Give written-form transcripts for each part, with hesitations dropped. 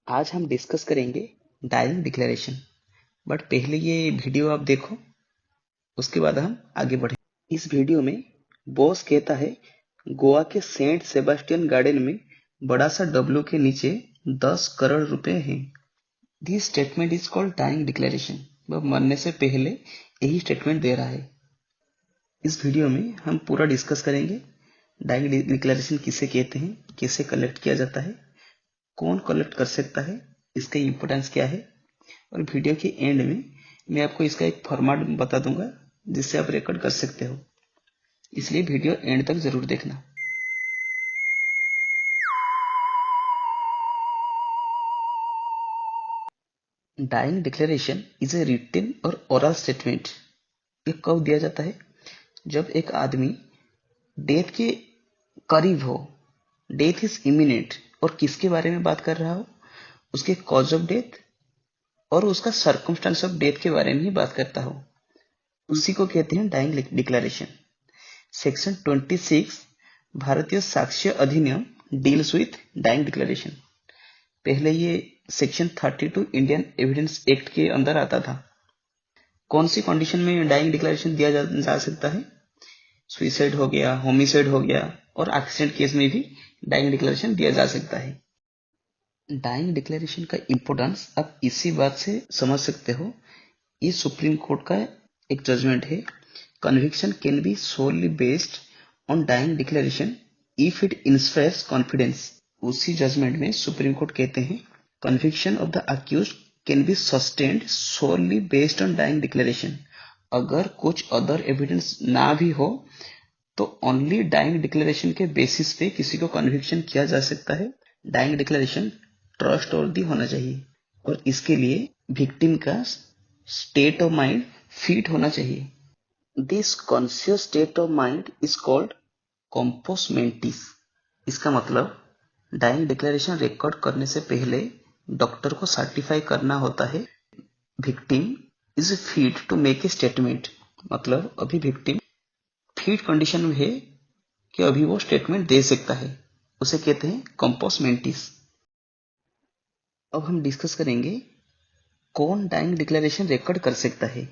आज हम डिस्कस करेंगे डाइंग डिक्लेरेशन। बट पहले ये वीडियो आप देखो, उसके बाद हम आगे बढ़ें। इस वीडियो में बॉस कहता है गोवा के सेंट सेबास्टियन गार्डन में बड़ा सा डब्लू के नीचे 10 करोड़ रुपए हैं। This statement is called dying declaration. वह मरने से पहले यही स्टेटमेंट दे रहा है। इस वीडियो में हम पूरा डिस्कस करेंगे डाइंग डिक्लेरेशन किसे कहते हैं, कैसे कलेक्ट किया जाता है, कौन कलेक्ट कर सकता है, इसका इम्पोर्टेंस क्या है, और वीडियो के एंड में मैं आपको इसका एक फॉर्मेट बता दूंगा जिससे आप रिकॉर्ड कर सकते हो। इसलिए वीडियो एंड तक जरूर देखना। Dying declaration is a written और ओरल स्टेटमेंट। ये कब दिया जाता है? जब एक आदमी डेथ के करीब हो, डेथ इज इमिनेंट, और किसके बारे में बात कर रहा हो, उसके कॉज ऑफ डेथ और उसका सर्कमस्टेंस ऑफ डेथ के बारे में ही बात करता हो, उसी को कहते हैं डाइंग डिक्लेरेशन। सेक्शन 26 भारतीय साक्ष्य अधिनियम डील्स विथ डाइंग डिक्लेरेशन। पहले ये सेक्शन 32 इंडियन एविडेंस एक्ट के अंदर आता था। कौन सी कंडीशन में डाइंग डिक्लेरेशन दिया जा सकता है? सुइसाइड हो गया, होमिसाइड हो गया, और एक्सीडेंट केस में भी डाइंग डिक्लेरेशन दिया जा सकता है। डाइंग डिक्लेरेशन का इंपोर्टेंस आप इसी बात से समझ सकते हो। ये सुप्रीम कोर्ट का एक जजमेंट है। Conviction can be solely based on dying declaration if it inspires confidence. उसी जजमेंट में सुप्रीम कोर्ट कहते हैं conviction of the accused can be sustained solely based on dying declaration. अगर कुछ अदर एविडेंस ना भी हो तो ओनली डाइंग डिक्लेरेशन के बेसिस पे किसी को कन्विक्शन किया जा सकता है। डाइंग डिक्लेरेशन ट्रस्टवर्दी होना चाहिए और इसके लिए विक्टिम का स्टेट ऑफ माइंड फिट होना चाहिए। This conscious state of mind is called compos mentis. इसका मतलब डाइंग डिक्लेरेशन रिकॉर्ड करने से पहले डॉक्टर को सर्टिफाई करना होता है victim is fit to make a statement. मतलब अभी विक्टिम फिट कंडीशन में है कि अभी वो स्टेटमेंट दे सकता है, उसे कहते हैं कॉम्पोस मेंटिस। अब हम डिस्कस करेंगे कौन डाइंग डिक्लेरेशन रिकॉर्ड कर सकता है।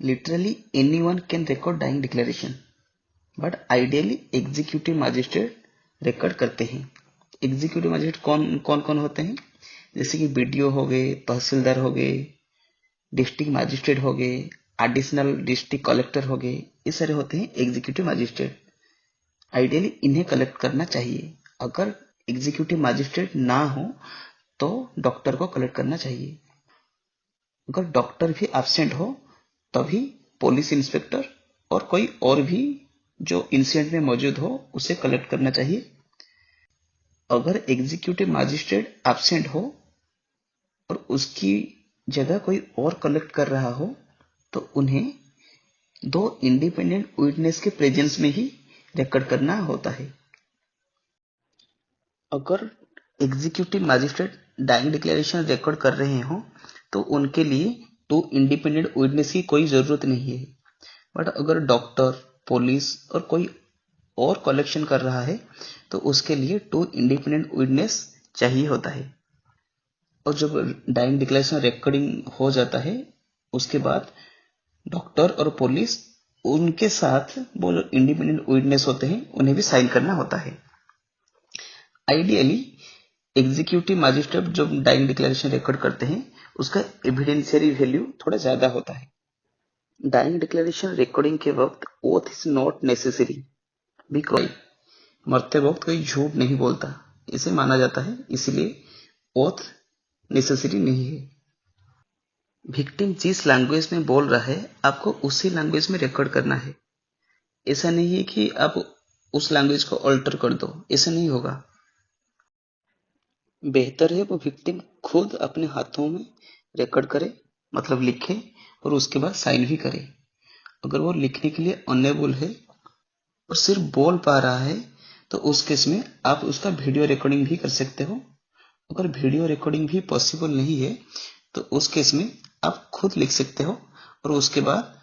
Literally anyone can record dying declaration, but ideally executive magistrate record करते हैं। एग्जीक्यूटिव मजिस्ट्रेट कौन कौन कौन होते हैं? जैसे कि बीडीओ हो गए, तहसीलदार हो गए, डिस्ट्रिक्ट मजिस्ट्रेट हो गए, एडिशनल डिस्ट्रिक्ट कलेक्टर हो गए, ये सारे होते हैं एग्जीक्यूटिव मजिस्ट्रेट। आइडियली इन्हें कलेक्ट करना चाहिए। अगर एग्जीक्यूटिव मजिस्ट्रेट ना हो तो डॉक्टर को कलेक्ट करना चाहिए। अगर डॉक्टर भी एब्सेंट हो तभी पुलिस इंस्पेक्टर और कोई और भी जो इंसिडेंट में मौजूद हो उसे कलेक्ट करना चाहिए। अगर एग्जीक्यूटिव मजिस्ट्रेट एब्सेंट हो और उसकी जगह कोई और कलेक्ट कर रहा हो तो उन्हें दो इंडिपेंडेंट विटनेस के प्रेजेंस में ही रिकॉर्ड करना होता है। अगर executive magistrate dying declaration record कर रहे हो तो उनके लिए दो इंडिपेंडेंट विटनेस की कोई जरूरत नहीं है। बट अगर डॉक्टर, पुलिस और कोई और कलेक्शन कर रहा है तो उसके लिए टू इंडिपेंडेंट विटनेस चाहिए होता है। और जब डाइंग डिक्लेरेशन रिकॉर्डिंग हो जाता है उसके बाद डॉक्टर और पुलिस उनके साथ वो जो इंडिपेंडेंट विटनेस होते हैं उन्हें भी साइन करना होता है। आइडियली एग्जीक्यूटिव मजिस्ट्रेट जो डाइंग डिक्लेरेशन रिकॉर्ड करते हैं उसका एविडेंशियरी वैल्यू थोड़ा ज्यादा होता है। डाइंग डिक्लेरेशन रिकॉर्डिंग के वक्त oath is not necessary because मरते वक्त कोई झूठ नहीं बोलता इसे माना जाता है, इसलिए ओथ नेसेसरी नहीं है। विक्टिम जिस लैंग्वेज में बोल रहा है आपको उसी लैंग्वेज में रिकॉर्ड करना है। ऐसा नहीं है कि आप उस लैंग्वेज को अल्टर कर दो, ऐसा नहीं होगा। बेहतर है वो विक्टिम खुद अपने हाथों में रिकॉर्ड करे, मतलब लिखे और उसके बाद साइन भी करे। अगर वो लिखने के लिए अनेबल है और सिर्फ बोल पा रहा है तो उस केस में आप उसका वीडियो रिकॉर्डिंग भी कर सकते हो। अगर वीडियो रिकॉर्डिंग भी पॉसिबल नहीं है तो उस केस में आप खुद लिख सकते हो और उसके बाद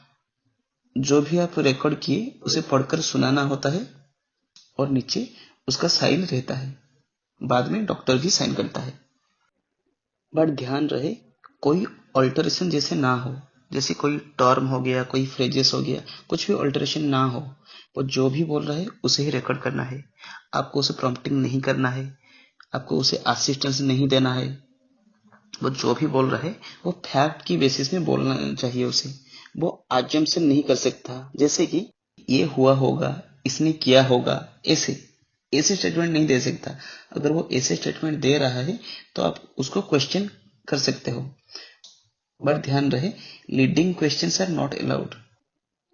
जो भी आप रिकॉर्ड किए उसे पढ़कर सुनाना होता है और नीचे उसका साइन रहता है। बाद में डॉक्टर भी साइन करता है। बट ध्यान रहे कोई ऑल्टरेशन जैसे ना हो, जैसे कोई टर्म हो गया, कोई फ्रेजेस हो गया, कुछ भी ऑल्टरेशन ना हो। वो जो भी बोल रहा है उसे ही रिकॉर्ड करना है। आपको उसे प्रॉम्प्टिंग नहीं करना है, आपको उसे असिस्टेंस नहीं देना है। वो जो भी बोल रहा है वो फैक्ट की बेसिस में बोलना चाहिए उसे। वो अजम्पशन नहीं कर सकता, जैसे कि ये हुआ होगा, इसने किया होगा, ऐसे ऐसे स्टेटमेंट नहीं दे सकता। अगर वो ऐसे स्टेटमेंट दे रहा है तो आप उसको क्वेश्चन कर सकते हो। बट ध्यान रहे leading questions are not allowed.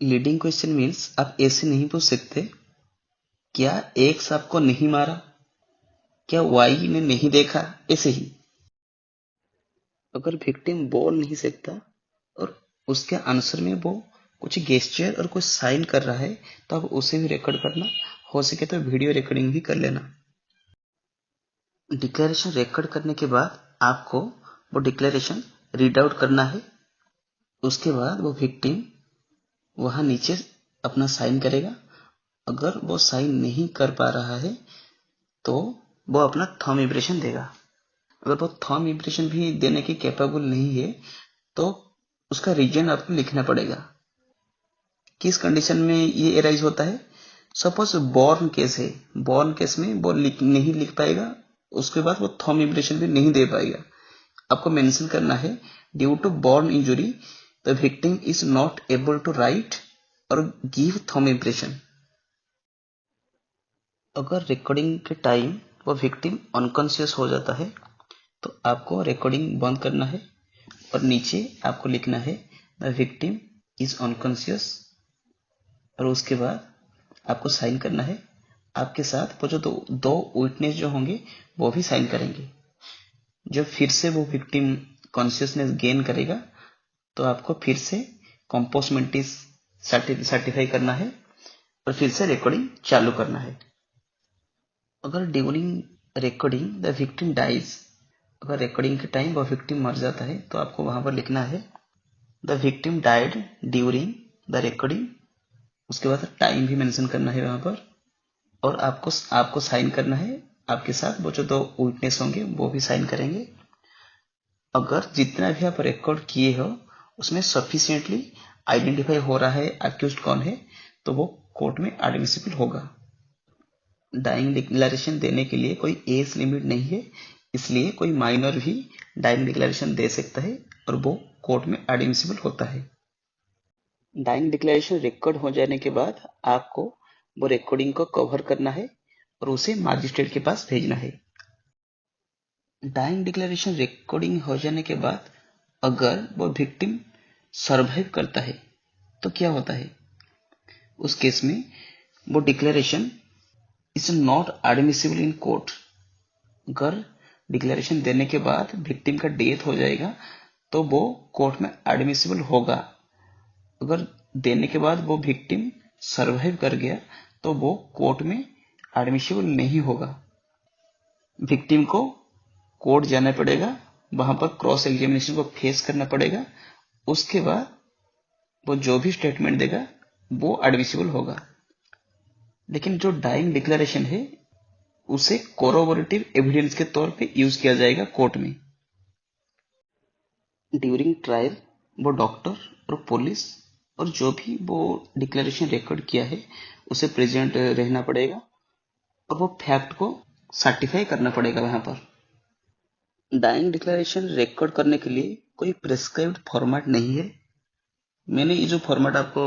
Leading question means आप ऐसे नहीं पूछ सकते, क्या एक्स आपको नहीं मारा, क्या वाई ने नहीं देखा, ऐसे ही। अगर विक्टिम बोल नहीं सकता और उसके आंसर में वो कुछ गेस्चर और कुछ साइन कर रहा है तो आप उसे भी रिकॉर्ड करना, हो सके तो वीडियो रिकॉर्डिंग भी कर लेना। डिक्लेरेशन रिकॉर्ड करने के बाद आपको वो डिक्लेरेशन रीड आउट करना है। उसके बाद वो विक्टिम वहां नीचे अपना साइन करेगा। अगर वो साइन नहीं कर पा रहा है तो वो अपना थंब इम्प्रेशन देगा। अगर वो थंब इम्प्रेशन भी देने की कैपेबल नहीं है तो उसका रीजन आपको लिखना पड़ेगा। किस कंडीशन में ये एराइज होता है? सपोज बॉर्न केस है, बॉर्न केस में वो नहीं लिख पाएगा, उसके बाद वो थंब इम्प्रेशन भी नहीं दे पाएगा। आपको मेंशन करना है due to bone injury the victim is not able to write और गिव थंब इम्प्रेशन। अगर रिकॉर्डिंग के टाइम वो विक्टिम अनकॉन्शियस हो जाता है तो आपको रिकॉर्डिंग बंद करना है और नीचे आपको लिखना है द विक्टिम इज अनकॉन्शियस और उसके बाद आपको साइन करना है। आपके साथ वो जो दो विटनेस जो होंगे वो भी साइन करेंगे। जब फिर से वो विक्टिम कॉन्शियसनेस गेन करेगा तो आपको फिर से कंपोस्ट मेंटिस सर्टिफाई करना है और फिर से रिकॉर्डिंग चालू करना है। अगर during recording the victim dies, अगर रिकॉर्डिंग के टाइम वो विक्टिम मर जाता है तो आपको वहां पर लिखना है the victim died during the recording. उसके बाद टाइम भी मेंशन करना है वहां पर और आपको साइन करना है। आपके साथ वो जो दो विटनेस होंगे वो भी साइन करेंगे। अगर जितना भी आप रिकॉर्ड किए हो उसमें सफिशिएंटली आइडेंटिफाई हो रहा है अक्यूज्ड कौन है तो वो कोर्ट में एडमिसिबल होगा। डाइंग डिक्लेरेशन देने के लिए कोई एज लिमिट नहीं है, इसलिए कोई माइनर भी डाइंग डिक्लेरेशन दे सकता है और वो कोर्ट में एडमिसिबल होता है। डाइंग डिक्लेरेशन रिकॉर्ड हो जाने के बाद आपको वो रिकॉर्डिंग को कवर करना है और उसे मजिस्ट्रेट के पास भेजना है। डाइंग डिक्लेरेशन रिकॉर्डिंग हो जाने के बाद अगर वो विक्टिम सर्वाइव करता है तो क्या होता है? उस केस में वो declaration is not admissible in court. अगर डिक्लेरेशन देने के बाद विक्टिम का डेथ हो जाएगा तो वो कोर्ट में एडमिसिबल होगा। अगर देने के बाद वो विक्टिम सर्वाइव कर गया तो वो कोर्ट में एडमिसिबल नहीं होगा। विक्टिम को कोर्ट जाना पड़ेगा, वहां पर क्रॉस एग्जामिनेशन को फेस करना पड़ेगा। उसके बाद वो जो भी स्टेटमेंट देगा वो एडमिसिबल होगा। लेकिन जो डाइंग डिक्लेरेशन है उसे कोरोबोरेटिव एविडेंस के तौर पे यूज किया जाएगा कोर्ट में। ड्यूरिंग ट्रायल वो डॉक्टर और पुलिस और जो भी वो डिक्लेरेशन रिकॉर्ड किया है उसे प्रेजेंट रहना पड़ेगा और वो फैक्ट को सर्टिफाई करना पड़ेगा वहां पर। डाइंग डिक्लेरेशन रिकॉर्ड करने के लिए कोई प्रेस्क्राइब्ड फॉर्मेट नहीं है। मैंने ये जो फॉर्मेट आपको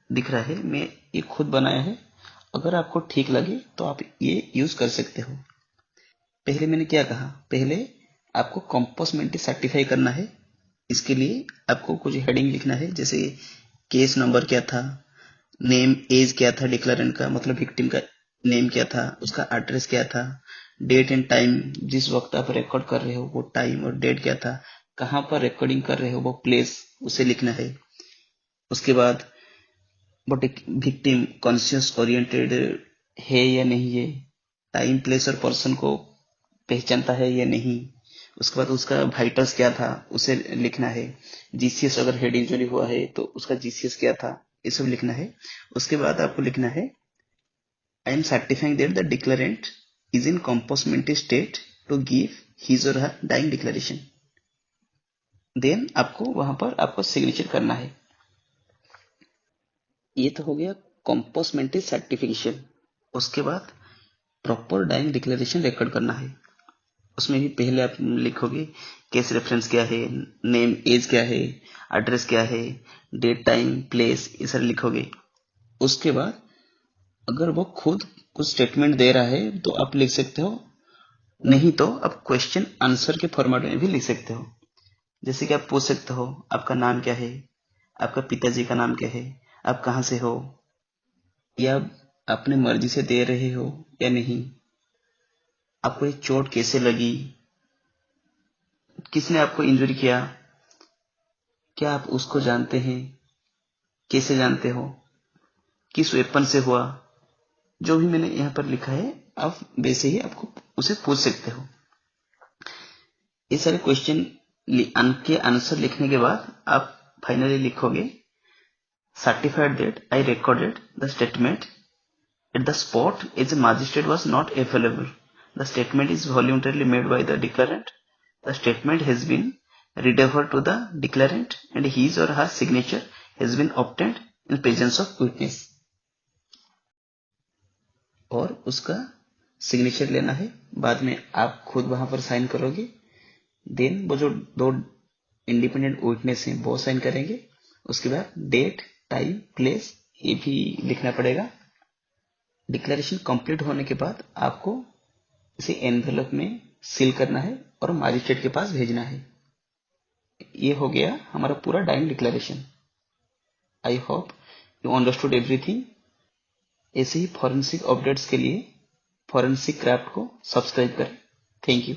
दिख रहा है मैं ये खुद बनाया है। अगर आपको ठीक लगे तो आप ये यूज कर सकते हो। पहले मैंने क्या कहा, पहले आपको कंपोस्ट मेंटी सर्टिफाई करना है। इसके लिए आपको कुछ हेडिंग लिखना है, जैसे केस नंबर क्या था, नेम एज क्या था डिक्लेरेंट का, मतलब विक्टिम का नेम क्या था, उसका एड्रेस क्या था, डेट एंड टाइम, जिस वक्त आप रिकॉर्ड कर रहे हो वो टाइम और डेट क्या था, कहाँ पर रिकॉर्डिंग कर रहे हो वो प्लेस उसे लिखना है। उसके बाद वो विक्टिम कॉन्शियस ओरिएंटेड है या नहीं है, टाइम प्लेस और पर्सन को पहचानता है या नहीं। उसके बाद उसका वाइटल्स क्या था उसे लिखना है। जीसीएस अगर हेड इंजरी हुआ है तो उसका जीसीएस क्या था, ये सब लिखना है। उसके बाद आपको लिखना है I am certifying that the declarant is in compos mentis state to give his or her dying declaration. Then आपको वहां पर आपको सिग्नेचर करना है। ये तो हो गया कंपोजमेंटरी सर्टिफिकेशन। उसके बाद प्रॉपर डाइंग डिक्लेरेशन रिकॉर्ड करना है। उसमें भी पहले आप लिखोगे केस रेफरेंस क्या है, नेम एज क्या है, एड्रेस क्या है, डेट टाइम प्लेस, ये सारे लिखोगे। उसके बाद अगर वो खुद कुछ स्टेटमेंट दे रहा है तो आप लिख सकते हो, नहीं तो आप क्वेश्चन आंसर के फॉर्मेट में भी लिख सकते हो। जैसे कि आप पूछ सकते हो आपका नाम क्या है, आपका पिताजी का नाम क्या है, आप कहाँ से हो, या अपने मर्जी से दे रहे हो या नहीं, आपको ये चोट कैसे लगी, किसने आपको इंजरी किया, क्या आप उसको जानते हैं, कैसे जानते हो, किस वेपन से हुआ। जो भी मैंने यहाँ पर लिखा है आप वैसे ही आपको उसे पूछ सकते हो। ये सारे क्वेश्चन के आंसर लिखने के बाद आप फाइनली लिखोगे certified that I recorded the statement at the spot as a magistrate was not available. The statement is voluntarily made by the declarant. The statement has been read over to the declarant and his or her signature has been obtained in presence of witness. और उसका signature लेना है, बाद में आप खुद वहां पर साइन करोगे। देन वो जो दो इंडिपेंडेंट विटनेस हैं वो साइन करेंगे। उसके बाद डेट टाइम प्लेस ये भी लिखना पड़ेगा। डिक्लेरेशन कंप्लीट होने के बाद आपको इसे एनवेलप में सील करना है और मजिस्ट्रेट के पास भेजना है। ये हो गया हमारा पूरा dying declaration. I hope you understood everything. ऐसे ही फॉरेंसिक अपडेट्स के लिए फॉरेंसिक क्राफ्ट को सब्सक्राइब करें। Thank you.